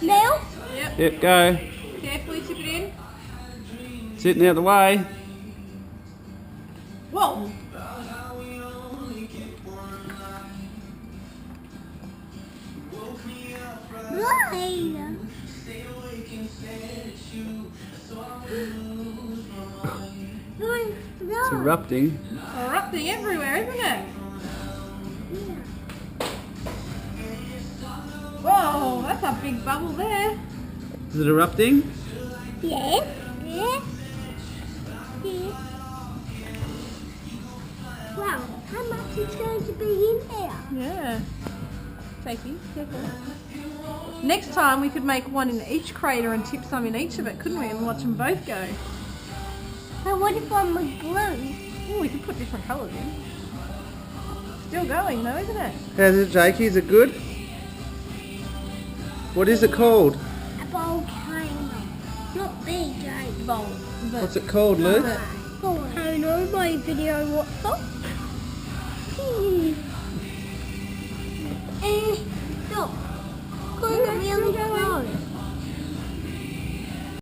Now? Yep. Yep, go. Carefully tip it in. Sitting out the way. Whoa. Right. It's erupting. Erupting everywhere, isn't it? Whoa, that's a big bubble there. Is it erupting? Yes. Yes. Yes. Wow, how much is going to be in there? Yeah. Takey, careful. Next time we could make one in each crater and tip some in each of it, couldn't we? And watch them both go. Now what if one was blue? Oh, we could put different colours in. Still going though, isn't it? How's it, Jakey? Is it good? What is it called? A volcano. Not big, Jake. What's it called, Luke? Volcano, my video, what's up?